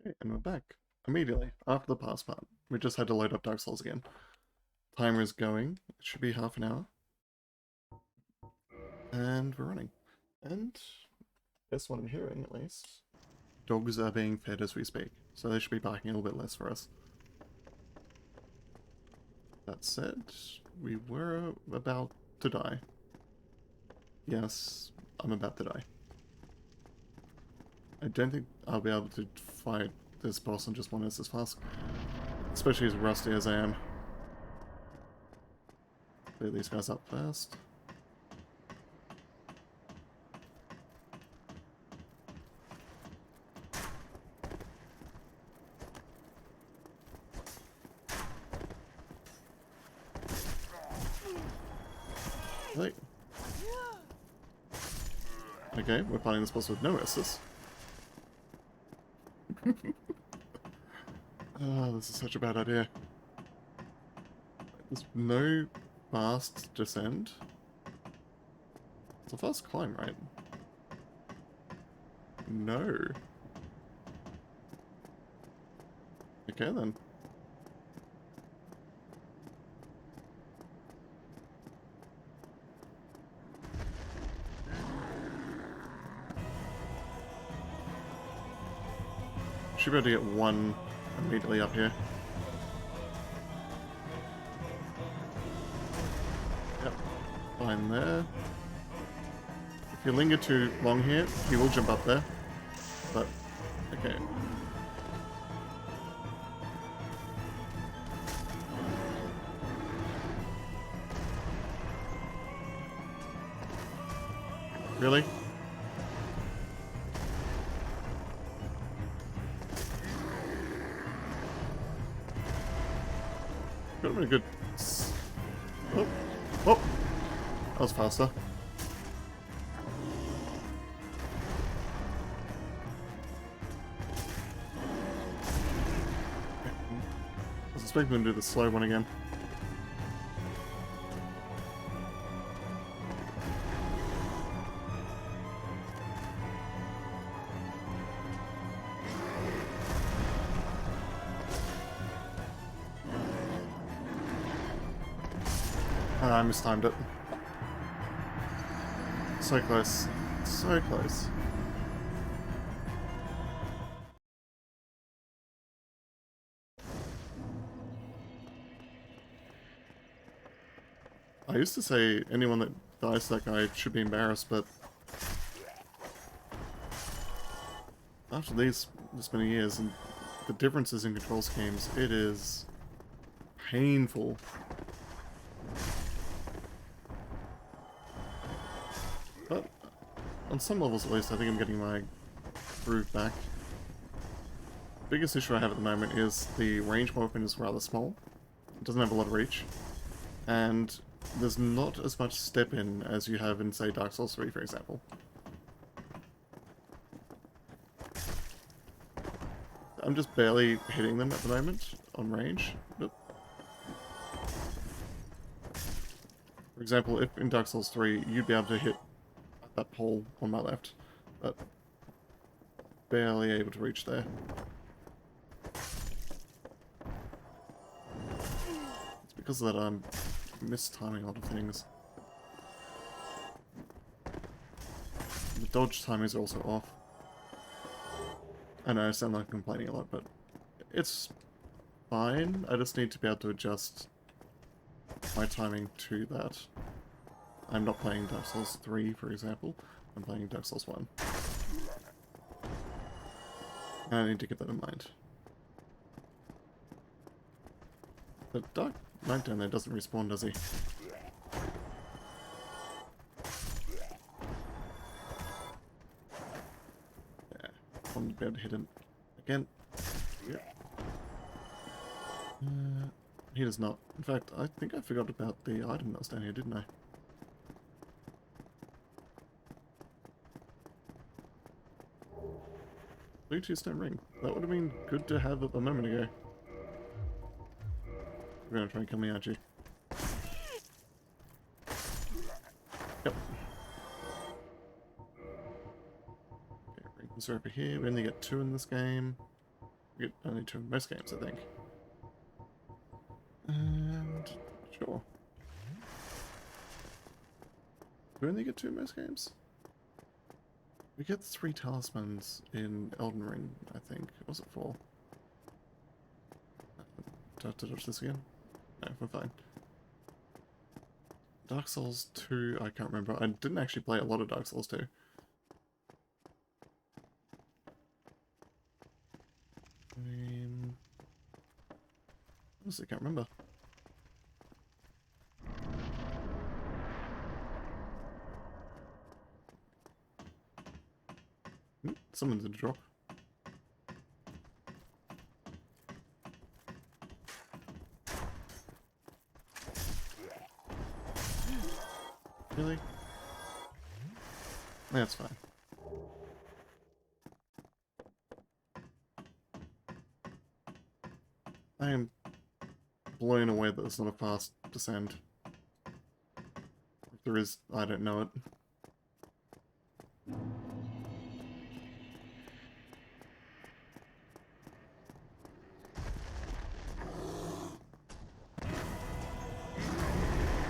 Okay, and we're back. Immediately, after the past part. We just had to load up Dark Souls again. Timer is going. It should be half an hour. And we're running. And guess what I'm hearing, at least. Dogs are being fed as we speak, so they should be barking a little bit less for us. That said, we were about to die. Yes, I'm about to die. I don't think I'll be able to fight this boss in just one Estus Flask. Especially as rusty as I am. Clear these guys up first. Right. Okay, we're fighting this boss with no Estus. Oh, this is such a bad idea. There's no fast descent. It's a fast climb, right? No. Okay, then. Should be able to get one immediately up here. Yep. Fine there. If you linger too long here, he will jump up there. But, okay. Really? Could have been a good... Oh! Oh! That was faster. I was expecting him to do the slow one again. I mistimed it. So close. So close. I used to say anyone that dies to that guy should be embarrassed, but after this many years and the differences in control schemes, it is painful. But on some levels at least, I think I'm getting my groove back. The biggest issue I have at the moment is the range weapon is rather small. It doesn't have a lot of reach. And there's not as much step in as you have in, say, Dark Souls 3, for example. I'm just barely hitting them at the moment on range. But for example, if in Dark Souls 3, you'd be able to hit that pole on my left, but barely able to reach there. It's because of that I'm mistiming a lot of things. The dodge timing is also off. I know I sound like I'm complaining a lot, but it's fine. I just need to be able to adjust my timing to that. I'm not playing Dark Souls 3, for example. I'm playing Dark Souls 1. And I need to keep that in mind. The Dark Knight down there doesn't respawn, does he? Yeah, I want to be able to hit him again. Yeah. He does not. In fact, I think I forgot about the item that was down here, didn't I? Blue two-stone ring. That would have been good to have a moment ago. You're gonna try and kill me, aren't you? Yep. Okay, rings are over here. We only get 2 in this game. We get only 2 in most games, I think. And sure. Do we only get 2 in most games? We get 3 talismans in Elden Ring, I think. Or was it 4? Do I have to dodge this again? No, we're fine. Dark Souls 2, I can't remember. I didn't actually play a lot of Dark Souls 2. Honestly, can't remember. Someone did a drop. Really? That's fine. I am blown away that it's not a fast descent. If there is, I don't know it.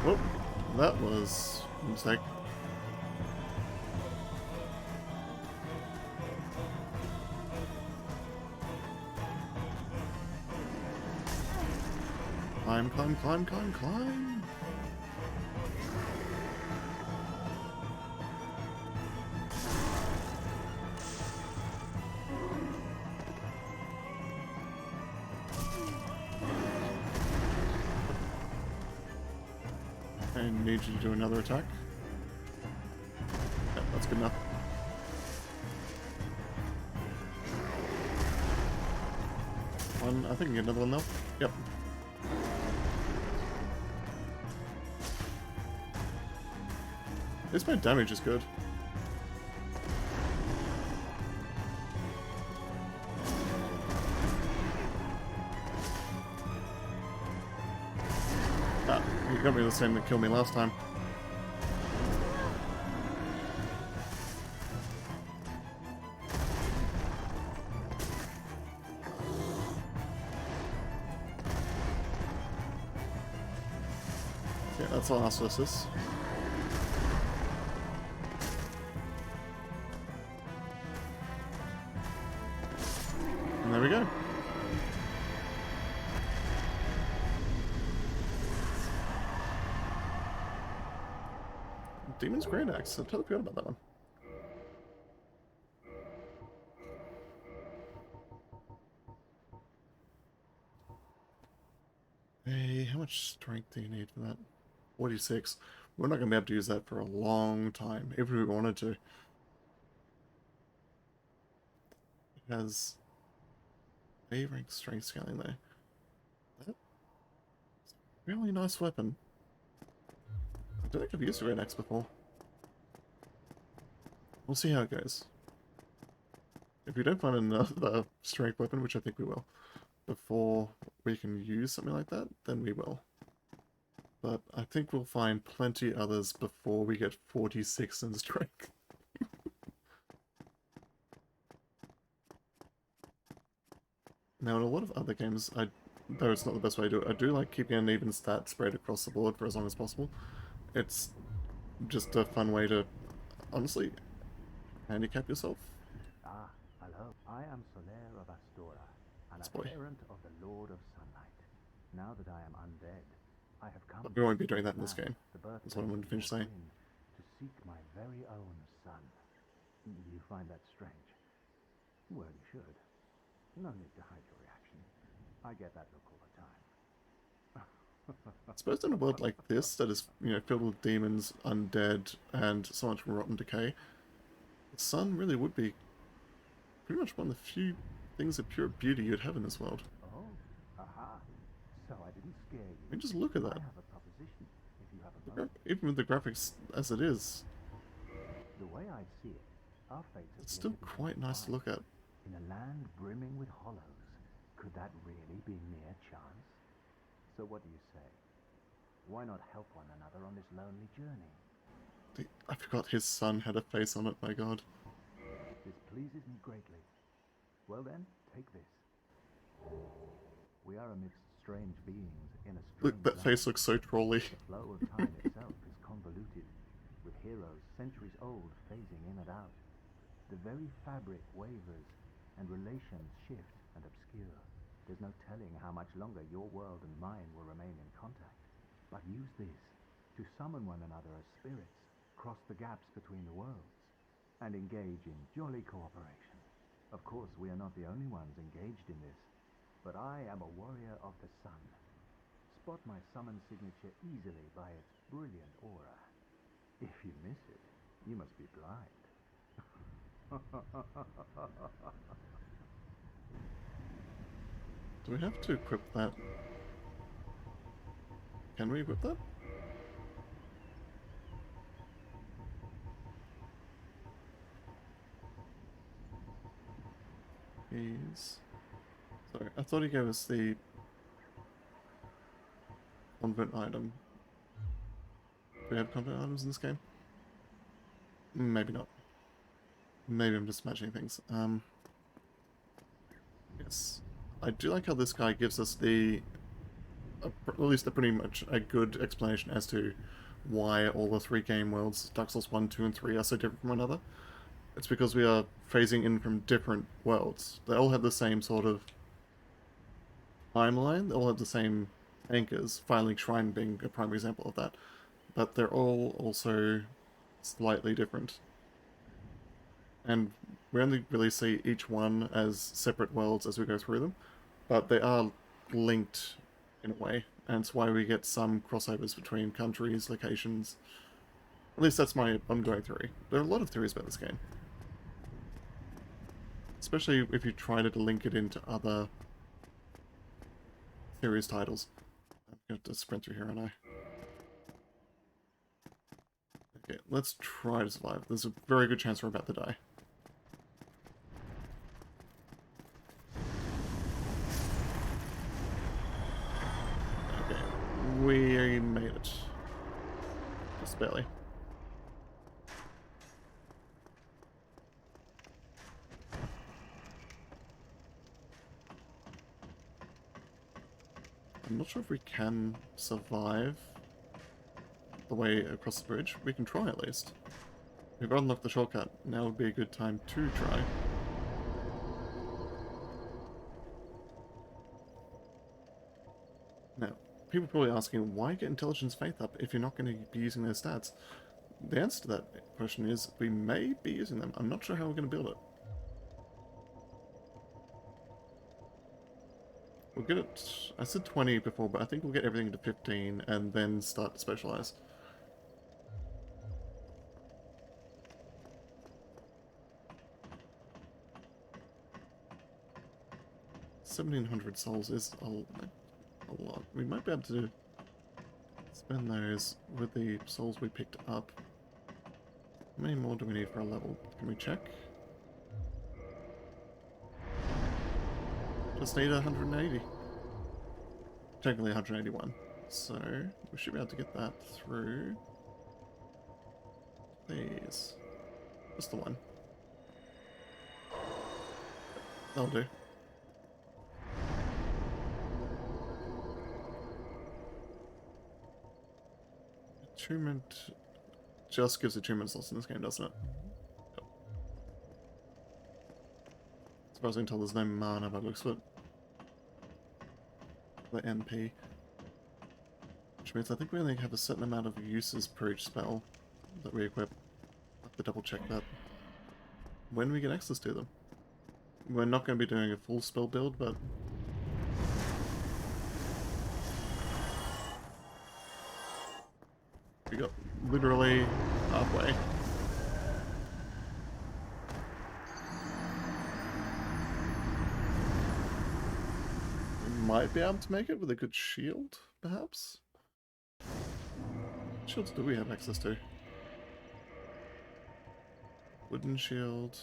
Whoop, that was a mistake. Climb, climb, climb, climb, climb! I need you to do another attack. Yep, that's good enough. One, I think I can get another one though. Yep. This my damage is good. Ah, you got me the same that killed me last time. Yeah, that's all Arceus. And there we go. Demon's Great Axe. I totally forgot about that one. Hey, how much strength do you need for that? 46. We're not going to be able to use that for a long time, even if we wanted to. It has A rank strength scaling there. That's a really nice weapon. I don't think I've used a Great Axe before. We'll see how it goes. If we don't find another strength weapon, which I think we will, before we can use something like that, then we will. But I think we'll find plenty others before we get 46 in strength. Now, in a lot of other games, though it's not the best way to do it, I do like keeping an even stat spread across the board for as long as possible. It's just a fun way to, honestly, handicap yourself. Ah, hello. I am Soler of Astora, and a Boy. parent of the Lord of Sunlight. Now that I am undead, I have come But we won't be doing that in this to game. the That's what I wanted to finish saying. to seek my very own son. You find that strange? Well, you should. No need to hide your reaction. I get that look all the time. I suppose in a world like this, that is, you know, filled with demons, undead, and so much rotten decay, the sun really would be pretty much one of the few things of pure beauty you'd have in this world. Oh, aha. So I didn't scare you. I mean, just look at that. I have a proposition, if you have a moment. Even with the graphics as it is, The way I see it, our fate has it's still limited quite nice to look at. in a land brimming with hollows. Could that really be mere chance? So what do you say? Why not help one another on this lonely journey? I forgot his son had a face on it, my god. This pleases me greatly. Well then, take this. We are amidst strange beings in a Look, strange that land. face looks so trolly. The flow of time itself is convoluted, with heroes centuries old phasing in and out. The very fabric wavers, and relations shift and obscure. There's no telling how much longer your world and mine will remain in contact. But use this to summon one another as spirits, cross the gaps between the worlds, and engage in jolly cooperation. Of course, we are not the only ones engaged in this, but I am a warrior of the sun. Spot my summon signature easily by its brilliant aura. If you miss it, you must be blind. Do we have to equip that? Can we equip that? He's... Sorry, I thought he gave us the convent item. Do we have convent items in this game? Maybe not. Maybe I'm just imagining things. Yes. I do like how this guy gives us the... at least pretty much a good explanation as to why all the 3 game worlds, Dark Souls 1, 2, and 3, are so different from one another. It's because we are phasing in from different worlds. They all have the same sort of timeline, they all have the same anchors, Firelink Shrine being a prime example of that. But they're all also slightly different. And we only really see each one as separate worlds as we go through them, but they are linked in a way, and it's why we get some crossovers between countries, locations. At least that's my ongoing theory. There are a lot of theories about this game. Especially if you try to link it into other series titles. I'm going to sprint through here, aren't I? Okay, let's try to survive. There's a very good chance we're about to die. Okay, we made it. Just barely. I'm not sure if we can survive the way across the bridge. We can try at least. We've unlocked the shortcut. Now would be a good time to try. Now, people are probably asking, why get Intelligence Faith up if you're not going to be using their stats? The answer to that question is, we may be using them. I'm not sure how we're going to build it. We'll get it... I said 20 before, but I think we'll get everything to 15 and then start to specialize. $1,700 souls is a lot. We might be able to spend those with the souls we picked up. How many more do we need for a level? Can we check? Just need 180. Technically 181. So, we should be able to get that through these. Just the one. That'll do. Attunement just gives attunement slots in this game, doesn't it? Yep. As far as I can tell, there's no mana by the looks of it. The NP. Which means I think we only have a certain amount of uses per each spell that we equip. I'll have to double check that when we get access to them. We're not going to be doing a full spell build, but... we got literally halfway. We might be able to make it with a good shield, perhaps? What shields do we have access to? Wooden shield.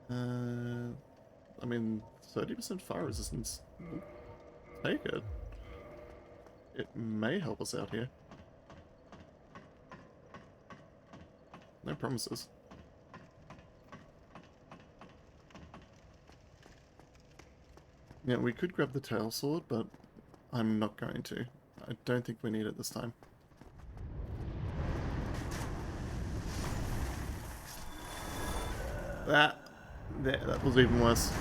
I mean, 30% fire resistance. We'll take it. It may help us out here. No promises. Yeah, we could grab the tail sword, but I'm not going to. I don't think we need it this time. That was even worse.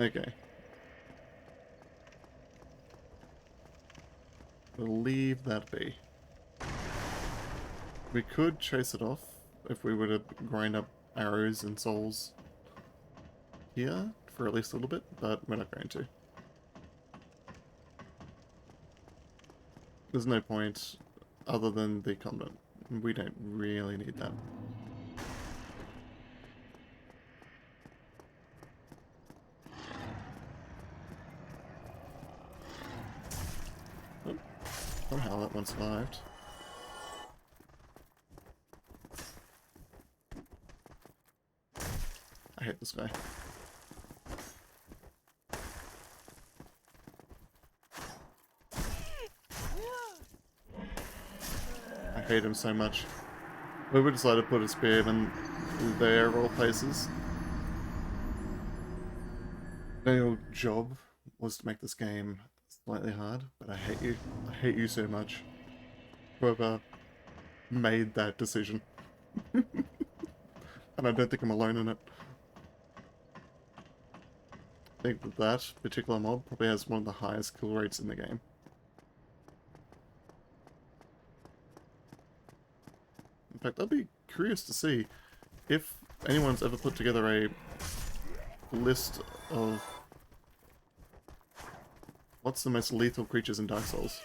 Okay. We'll leave that be. We could chase it off if we were to grind up arrows and souls here for at least a little bit, but we're not going to. There's no point other than the combat. We don't really need that. Oh, somehow that one survived. I hate this guy. I hate him so much. We would decide to put a spearman there of all places. Your job was to make this game slightly hard, but I hate you. I hate you so much. Whoever made that decision. And I don't think I'm alone in it. I think that that particular mob probably has one of the highest kill rates in the game. In fact, I'd be curious to see if anyone's ever put together a list of what's the most lethal creatures in Dark Souls.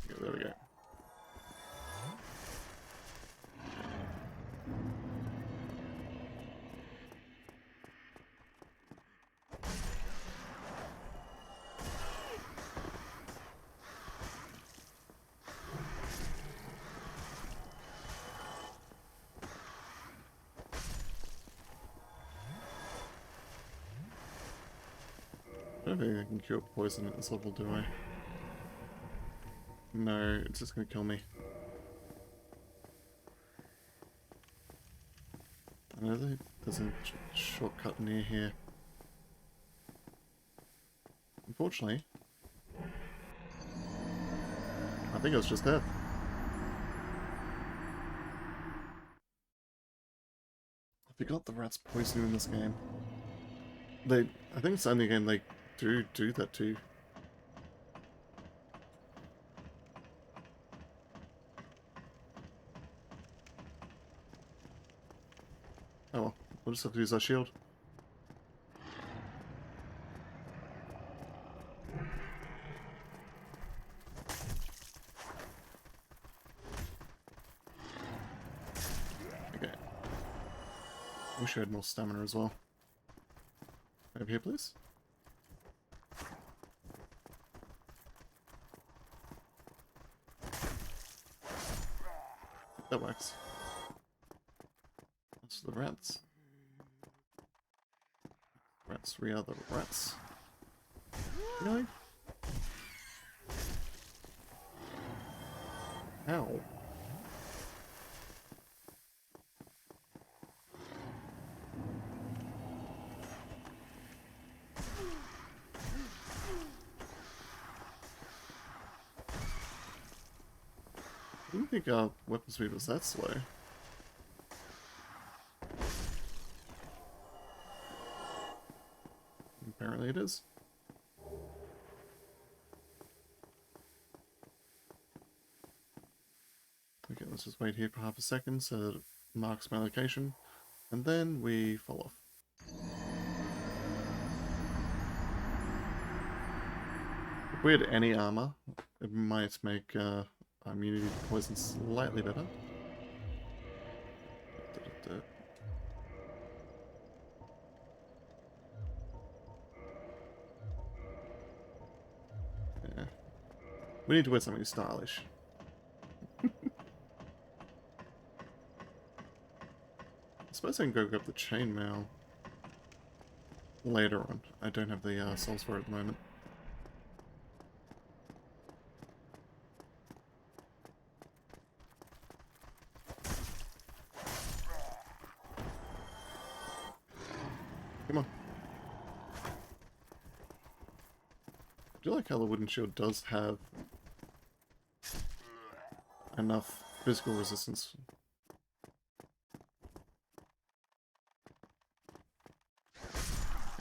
Yeah, there we go. I don't think I can cure poison at this level, do I? No, it's just gonna kill me. I know there's a shortcut near here. Unfortunately, I think it was just death. I forgot the rats poison you in this game. I think it's the only game they do that to. Oh well, we'll just have to use our shield. Okay. Wish I had more stamina as well. Over here, please. That works. That's the rats. Rats, re other rats. Really? How? I didn't think our weapon speed was that slow. Apparently it is. Okay, let's just wait here for half a second so that it marks my location, and then we fall off. If we had any armor, it might make our immunity to poison slightly better. Yeah. We need to wear something stylish. I suppose I can go grab the chainmail later on. I don't have the souls for it at the moment. Come on. I do like how the wooden shield does have enough physical resistance.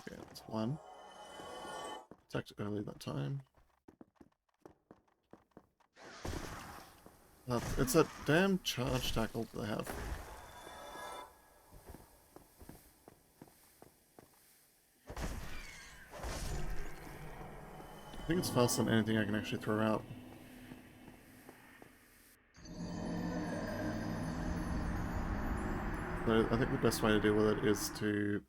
Okay, that's one. Attacked early that time. It's that damn charge tackle that they have. I think it's faster than anything I can actually throw out. So I think the best way to deal with it is to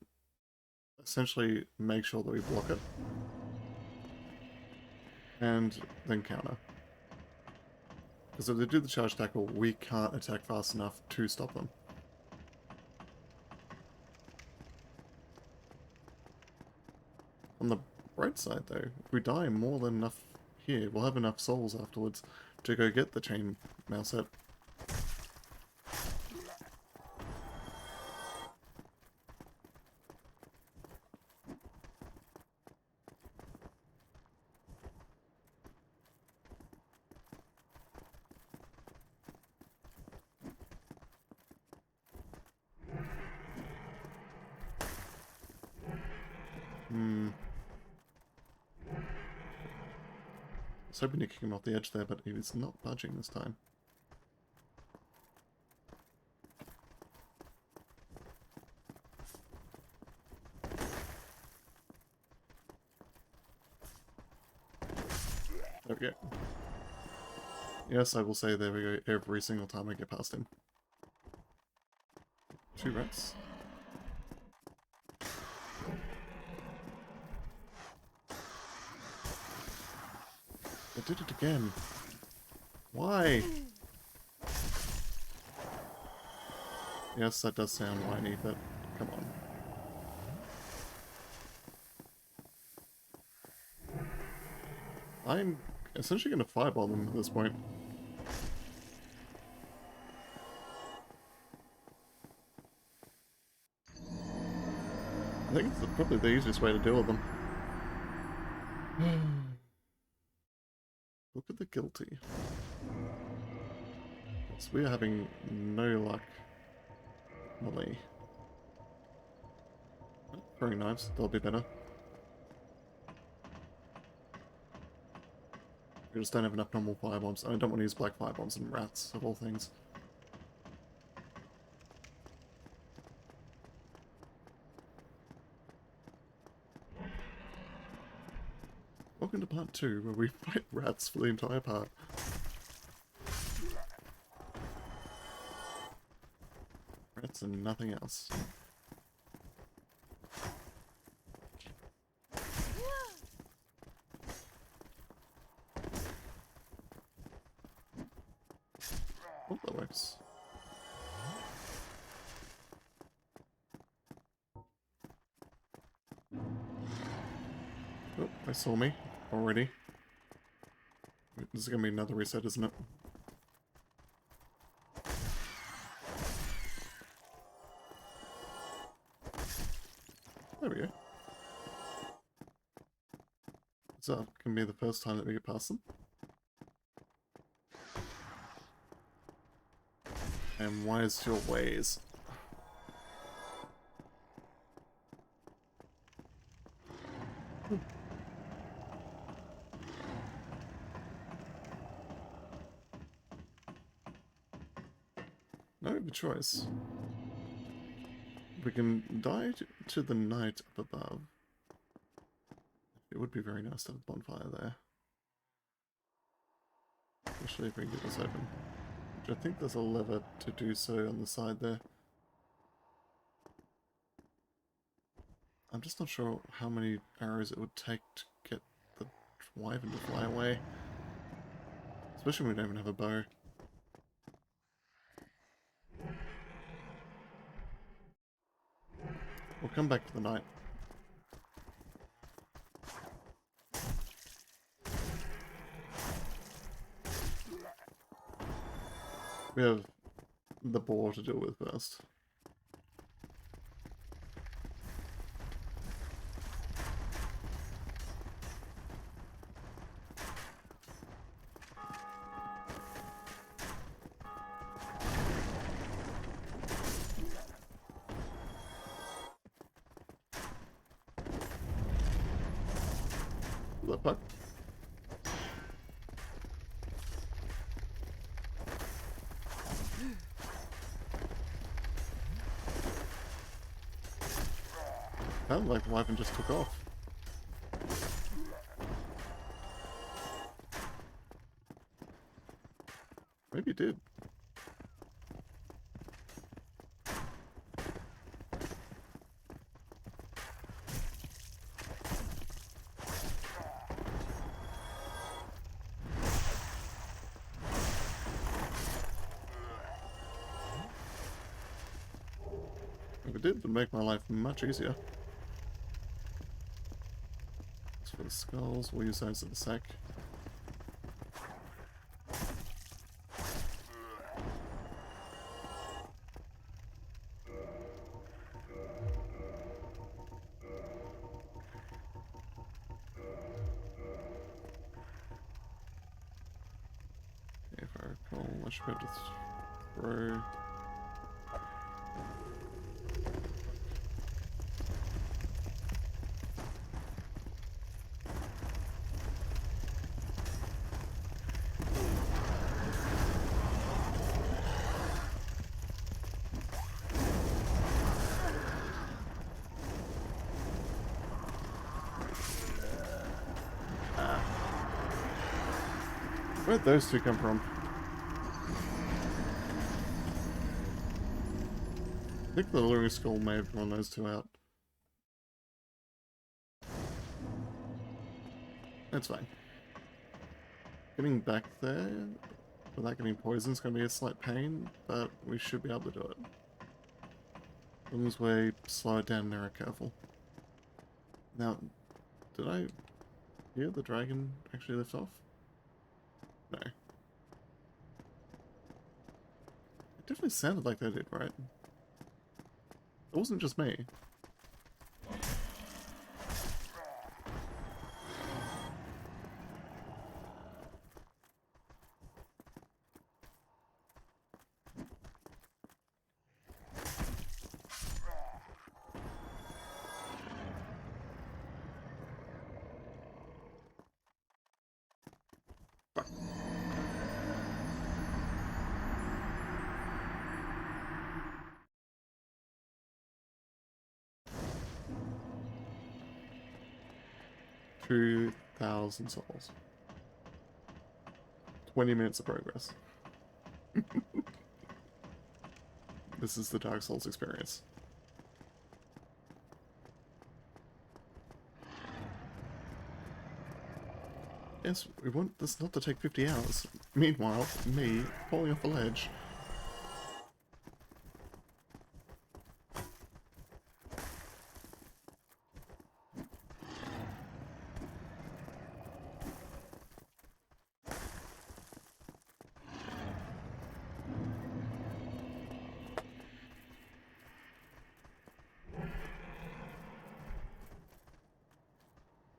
essentially make sure that we block it. And then counter. Because if they do the charge tackle, we can't attack fast enough to stop them. On the bright side though, if we die more than enough here, we'll have enough souls afterwards to go get the chain mail set. I was hoping to kick him off the edge there, but he was not budging this time. There we go. Yes, I will say there we go every single time I get past him. 2 rats. I did it again. Why? Yes, that does sound whiny, but come on. I'm essentially going to fireball them at this point. I think it's probably the easiest way to deal with them. Look at the guilty. So we are having no luck. Molly. Throwing knives, they'll be better. We just don't have enough normal firebombs. I don't want to use black firebombs and rats, of all things. Welcome to part 2, where we fight rats for the entire part. Rats and nothing else. Oh, that works. Oh, they saw me already. This is gonna be another reset, isn't it? There we go. So that can be the first time that we get past them. And why is your ways? No, the choice. We can die to the knight up above. It would be very nice to have a bonfire there. Especially if we can get this open. Which I think there's a lever to do so on the side there. I'm just not sure how many arrows it would take to get the wyvern to fly away. Especially when we don't even have a bow. We'll come back to the knight. We have the boar to deal with first. The fuck? Sounded like the weapon just took off. Maybe it did. If it did, it would make my life much easier. As for the skulls, we'll use those at the sec. If I recall, I should be able to throw. Where'd those two come from? I think the luring skull may have drawn those two out. That's fine. Getting back there without getting poisoned is going to be a slight pain, but we should be able to do it. As long as we slow it down and are careful. Now, did I hear the dragon actually lift off? No. It definitely sounded like they did, right? It wasn't just me. $2,000 souls. 20 minutes of progress. This is the Dark Souls experience. Yes, we want this not to take 50 hours. Meanwhile, me falling off a ledge.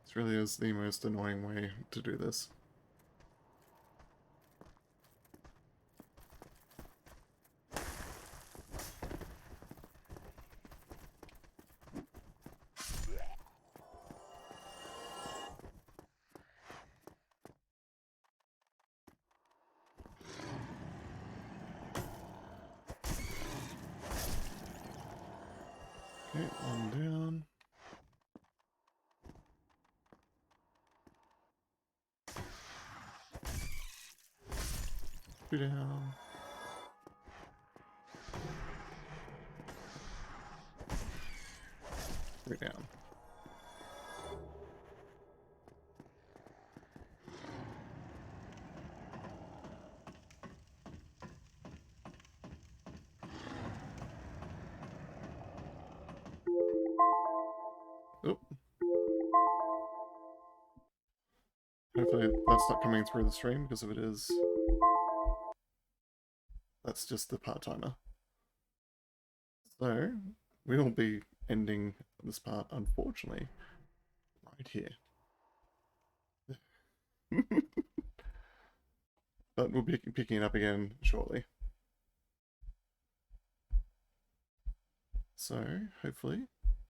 This really is the most annoying way to do this. Okay, one down. Two down. Three down. Oh. Hopefully that's not coming through the stream, because if it is, that's just the part-timer. So, we will be ending this part, unfortunately, right here. But we'll be picking it up again shortly. So, hopefully,